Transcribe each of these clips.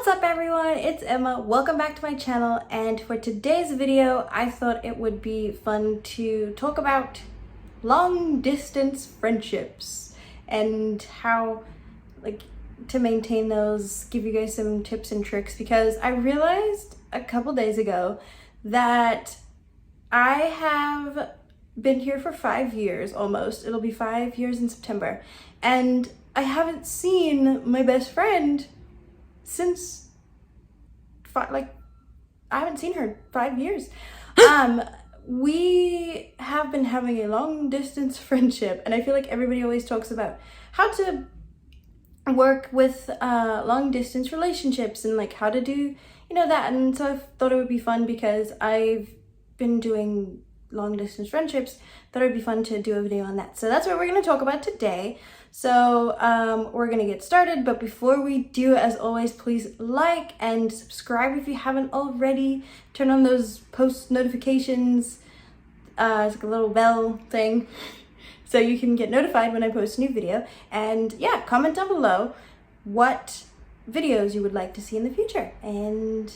What's up everyone, it's Emma. Welcome back to my channel, and for today's video I thought it would be fun to talk about long distance friendships and how to maintain those, give you guys some tips and tricks, because I realized a couple days ago that I have been here for 5 years almost. It'll be 5 years in September, and I haven't seen my best friend since I haven't seen her 5 years. We have been having a long distance friendship, and I feel like everybody always talks about how to work with long distance relationships and like how to do that. And so I thought it would be fun, because I've been doing long distance friendships, thought it would be fun to do a video on that. So that's what we're going to talk about today. So we're gonna get started, but before we do, as always, please like and subscribe if you haven't already. Turn on those post notifications. It's like a little bell thing, so you can get notified when I post a new video. And yeah, comment down below what videos you would like to see in the future, and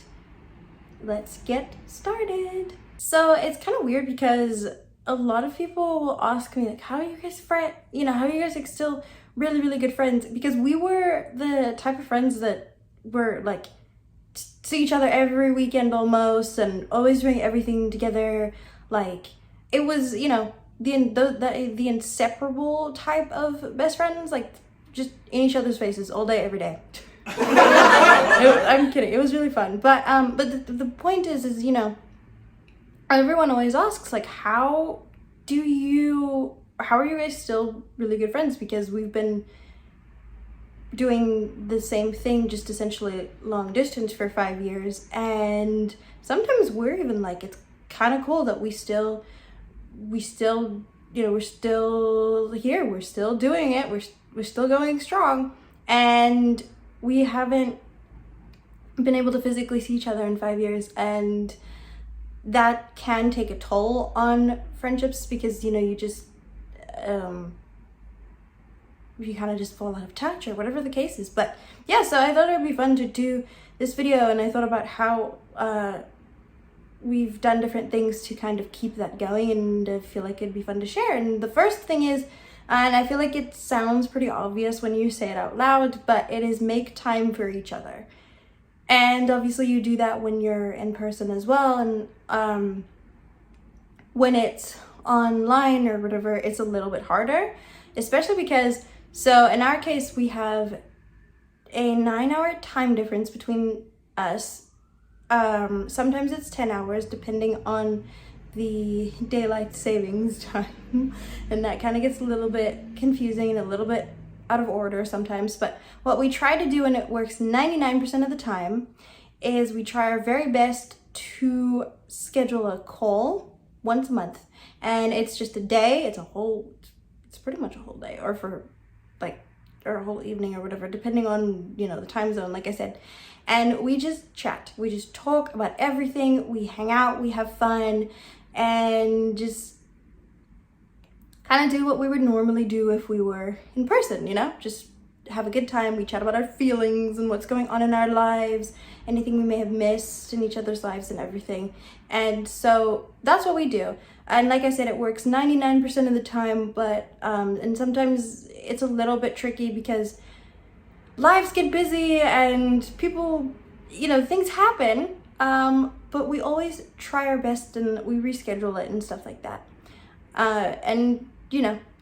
let's get started. So it's kind of weird because a lot of people will ask me, like, how are you guys how are you guys like still really good friends? Because we were the type of friends that were like see each other every weekend almost, and always doing everything together. Like, it was, the inseparable type of best friends, like just in each other's faces all day, every day. I'm kidding. It was really fun. But the point is everyone always asks, like, how are you guys still really good friends? Because we've been doing the same thing, just essentially long distance, for 5 years. And sometimes we're even like, it's kind of cool that we're still here, we're still doing it, we're still going strong, and we haven't been able to physically see each other in 5 years. And that can take a toll on friendships, because you just you kind of just fall out of touch, or whatever the case is. But yeah, so I thought it would be fun to do this video, and I thought about how we've done different things to kind of keep that going, and I feel like it'd be fun to share. And the first thing is, and I feel like it sounds pretty obvious when you say it out loud, but it is make time for each other. And obviously you do that when you're in person as well. And when it's online or whatever, it's a little bit harder, especially because, so in our case, we have a 9-hour time difference between us. Sometimes it's 10 hours depending on the daylight savings time. And that kind of gets a little bit confusing and a little bit out of order sometimes. But what we try to do, and it works 99% of the time, is we try our very best to schedule a call once a month. And it's just a day, it's pretty much a whole day, or or a whole evening, or whatever, depending on the time zone, like I said. And we just chat, we just talk about everything, we hang out, we have fun, and just kind of do what we would normally do if we were in person, just have a good time. We chat about our feelings and what's going on in our lives, anything we may have missed in each other's lives and everything. And so that's what we do. And like I said, it works 99% of the time, but and sometimes it's a little bit tricky because lives get busy and people, things happen, but we always try our best, and we reschedule it and stuff like that. And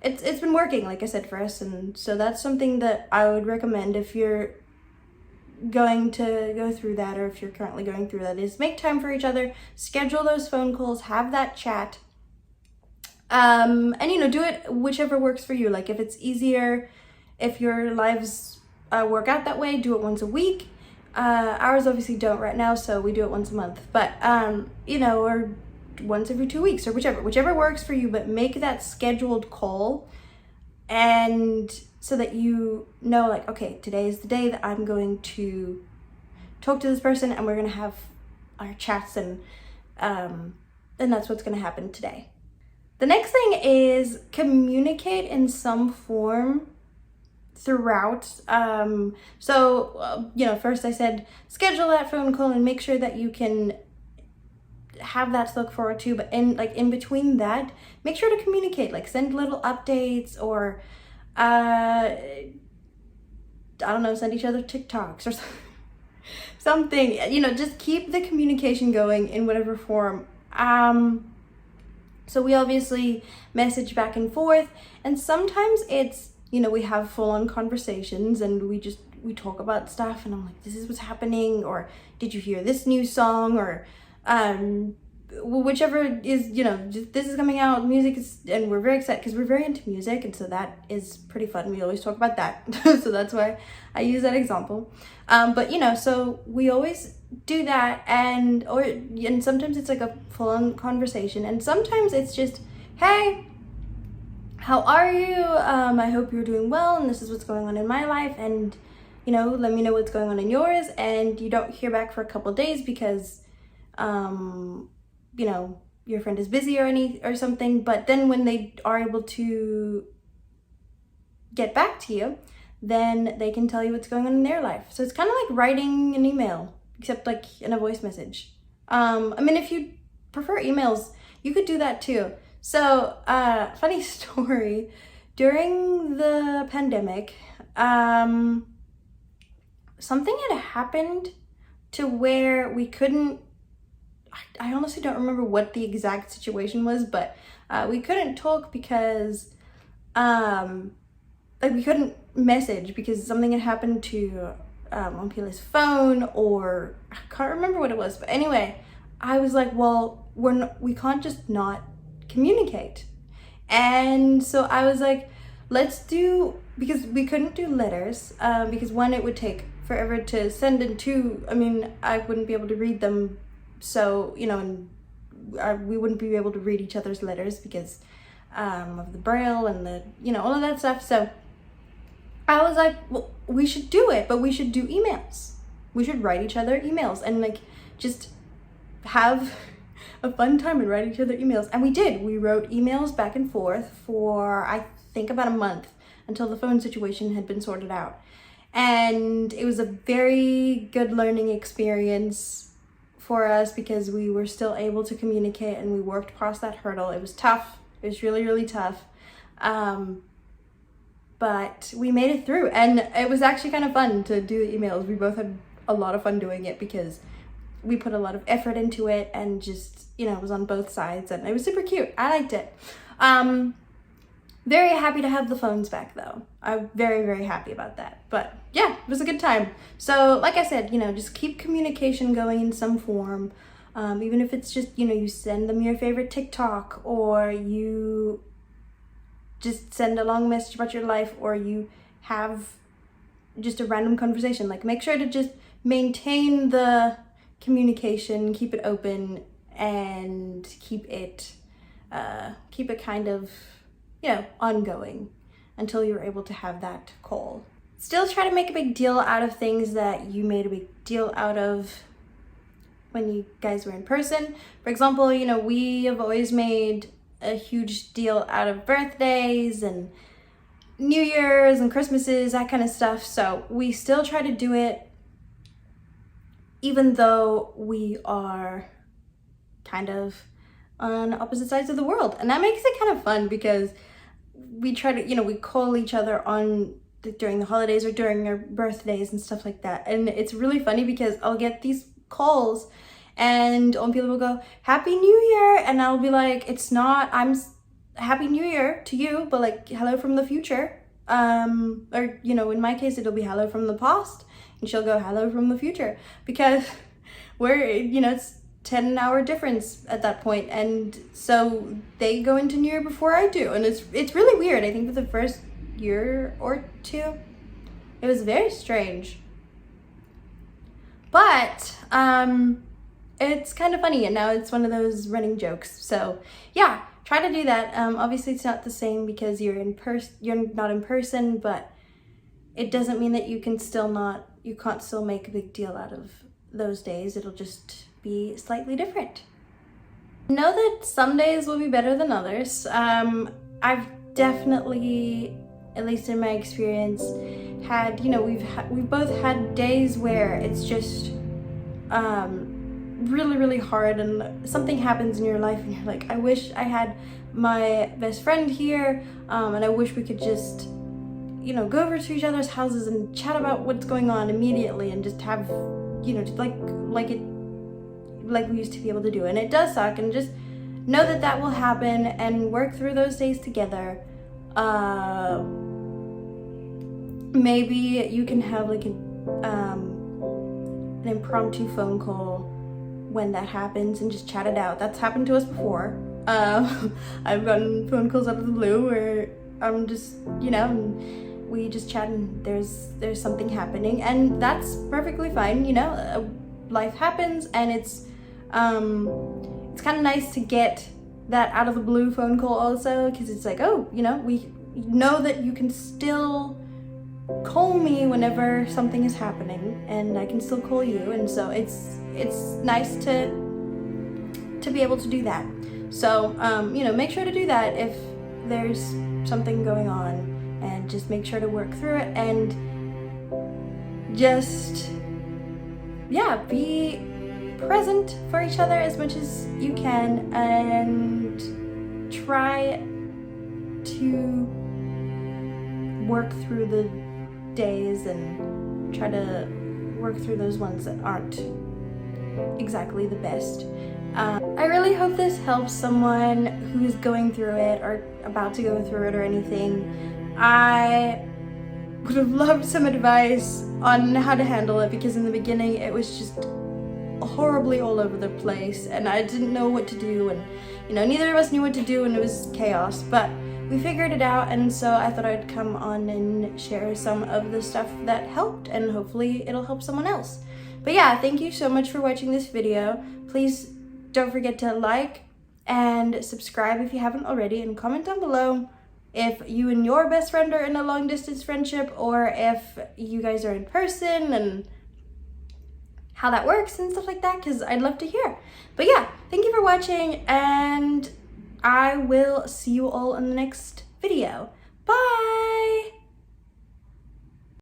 it's been working, like I said, for us. And so that's something that I would recommend if you're going to go through that, or if you're currently going through that, is make time for each other, schedule those phone calls, have that chat, and do it whichever works for you. Like, if it's easier, if your lives work out that way, do it once a week. Ours obviously don't right now, so we do it once a month, but or once every 2 weeks, or whichever works for you. But make that scheduled call, and so that like, okay, today is the day that I'm going to talk to this person, and we're gonna have our chats, and that's what's gonna happen today. The next thing is communicate in some form throughout. You know, first I said schedule that phone call and make sure that you can have that to look forward to, but in between that, make sure to communicate, like send little updates, or I don't know, send each other TikToks or something, you know, just keep the communication going in whatever form. So we obviously message back and forth, and sometimes it's, you know, we have full-on conversations and we talk about stuff, and I'm like, this is what's happening, or did you hear this new song, or whichever is, you know, this is coming out, music is, and we're very excited because we're very into music, and so that is pretty fun. We always talk about that. So that's why I use that example. But you know, so we always do that, and sometimes it's like a full-on conversation, and sometimes it's just, hey, how are you? I hope you're doing well, and this is what's going on in my life, and you know, let me know what's going on in yours. And you don't hear back for a couple days because you know, your friend is busy or something, but then when they are able to get back to you, then they can tell you what's going on in their life. So it's kind of like writing an email, except like in a voice message. I mean, if you prefer emails, you could do that too. So, funny story, during the pandemic, something had happened to where we couldn't, I honestly don't remember what the exact situation was, but we couldn't talk because like we couldn't message because something had happened to Monpila's phone, or I can't remember what it was, but anyway, I was like, well, we can't just not communicate. And so I was like, let's do, because we couldn't do letters, because one, it would take forever to send, and two, I mean, I wouldn't be able to read them. So, you know, and we wouldn't be able to read each other's letters because of the braille and the, you know, all of that stuff. So I was like, well, we should do it, but we should do emails. We should write each other emails and like just have a fun time and write each other emails. And we did. We wrote emails back and forth for, I think, about a month until the phone situation had been sorted out. And it was a very good learning experience for us because we were still able to communicate and we worked past that hurdle. It was tough. It was really, really tough. But we made it through, and it was actually kind of fun to do the emails. We both had a lot of fun doing it because we put a lot of effort into it, and just, you know, it was on both sides, and it was super cute. I liked it. Very happy to have the phones back though. I'm very, very happy about that. But yeah, it was a good time. So like I said, you know, just keep communication going in some form. Even if it's just, you know, you send them your favorite TikTok, or you just send a long message about your life, or you have just a random conversation. Like, make sure to just maintain the communication, keep it open, and keep it kind of, you know, ongoing until you're able to have that call. Still try to make a big deal out of things that you made a big deal out of when you guys were in person. For example, you know, we have always made a huge deal out of birthdays and New Year's and Christmases, that kind of stuff. So we still try to do it even though we are kind of on opposite sides of the world. And that makes it kind of fun because we try to, you know, we call each other during the holidays or during our birthdays and stuff like that. And it's really funny because I'll get these calls and people will go, Happy New Year. And I'll be like, Happy New Year to you, but like, hello from the future. Or, you know, in my case, it'll be hello from the past. And she'll go, hello from the future. Because we're, you know, it's 10-hour difference at that point, and so they go into New Year before I do, and it's really weird. I think for the first year or two it was very strange, but it's kind of funny, and now it's one of those running jokes. So yeah, try to do that. Obviously it's not the same because you're not in person, but it doesn't mean that you can't still make a big deal out of those days. It'll just be slightly different. Know that some days will be better than others. I've definitely at least in my experience, had, you know, we've both had days where it's just really, really hard, and something happens in your life and you're like, I wish I had my best friend here, and I wish we could just, you know, go over to each other's houses and chat about what's going on immediately and just have, you know, just like we used to be able to do. And it does suck, and just know that that will happen and work through those days together. Maybe you can have like an impromptu phone call when that happens and just chat it out. That's happened to us before. I've gotten phone calls out of the blue where I'm just, you know, we just chat and there's something happening, and that's perfectly fine. You know, life happens, and it's kind of nice to get that out of the blue phone call also, because it's like, oh, you know, we know that you can still call me whenever something is happening, and I can still call you, and so it's nice to be able to do that. So you know, make sure to do that if there's something going on, and just make sure to work through it, and just, yeah, be present for each other as much as you can, and try to work through the days and try to work through those ones that aren't exactly the best. I really hope this helps someone who's going through it or about to go through it or anything. I would have loved some advice on how to handle it, because in the beginning it was just horribly all over the place and I didn't know what to do, and you know, neither of us knew what to do, and it was chaos, but we figured it out. And so I thought I'd come on and share some of the stuff that helped, and hopefully it'll help someone else. But yeah, thank you so much for watching this video. Please don't forget to like and subscribe if you haven't already, and comment down below if you and your best friend are in a long distance friendship, or if you guys are in person, and how that works and stuff like that, because I'd love to hear. But yeah, thank you for watching, and I will see you all in the next video. Bye!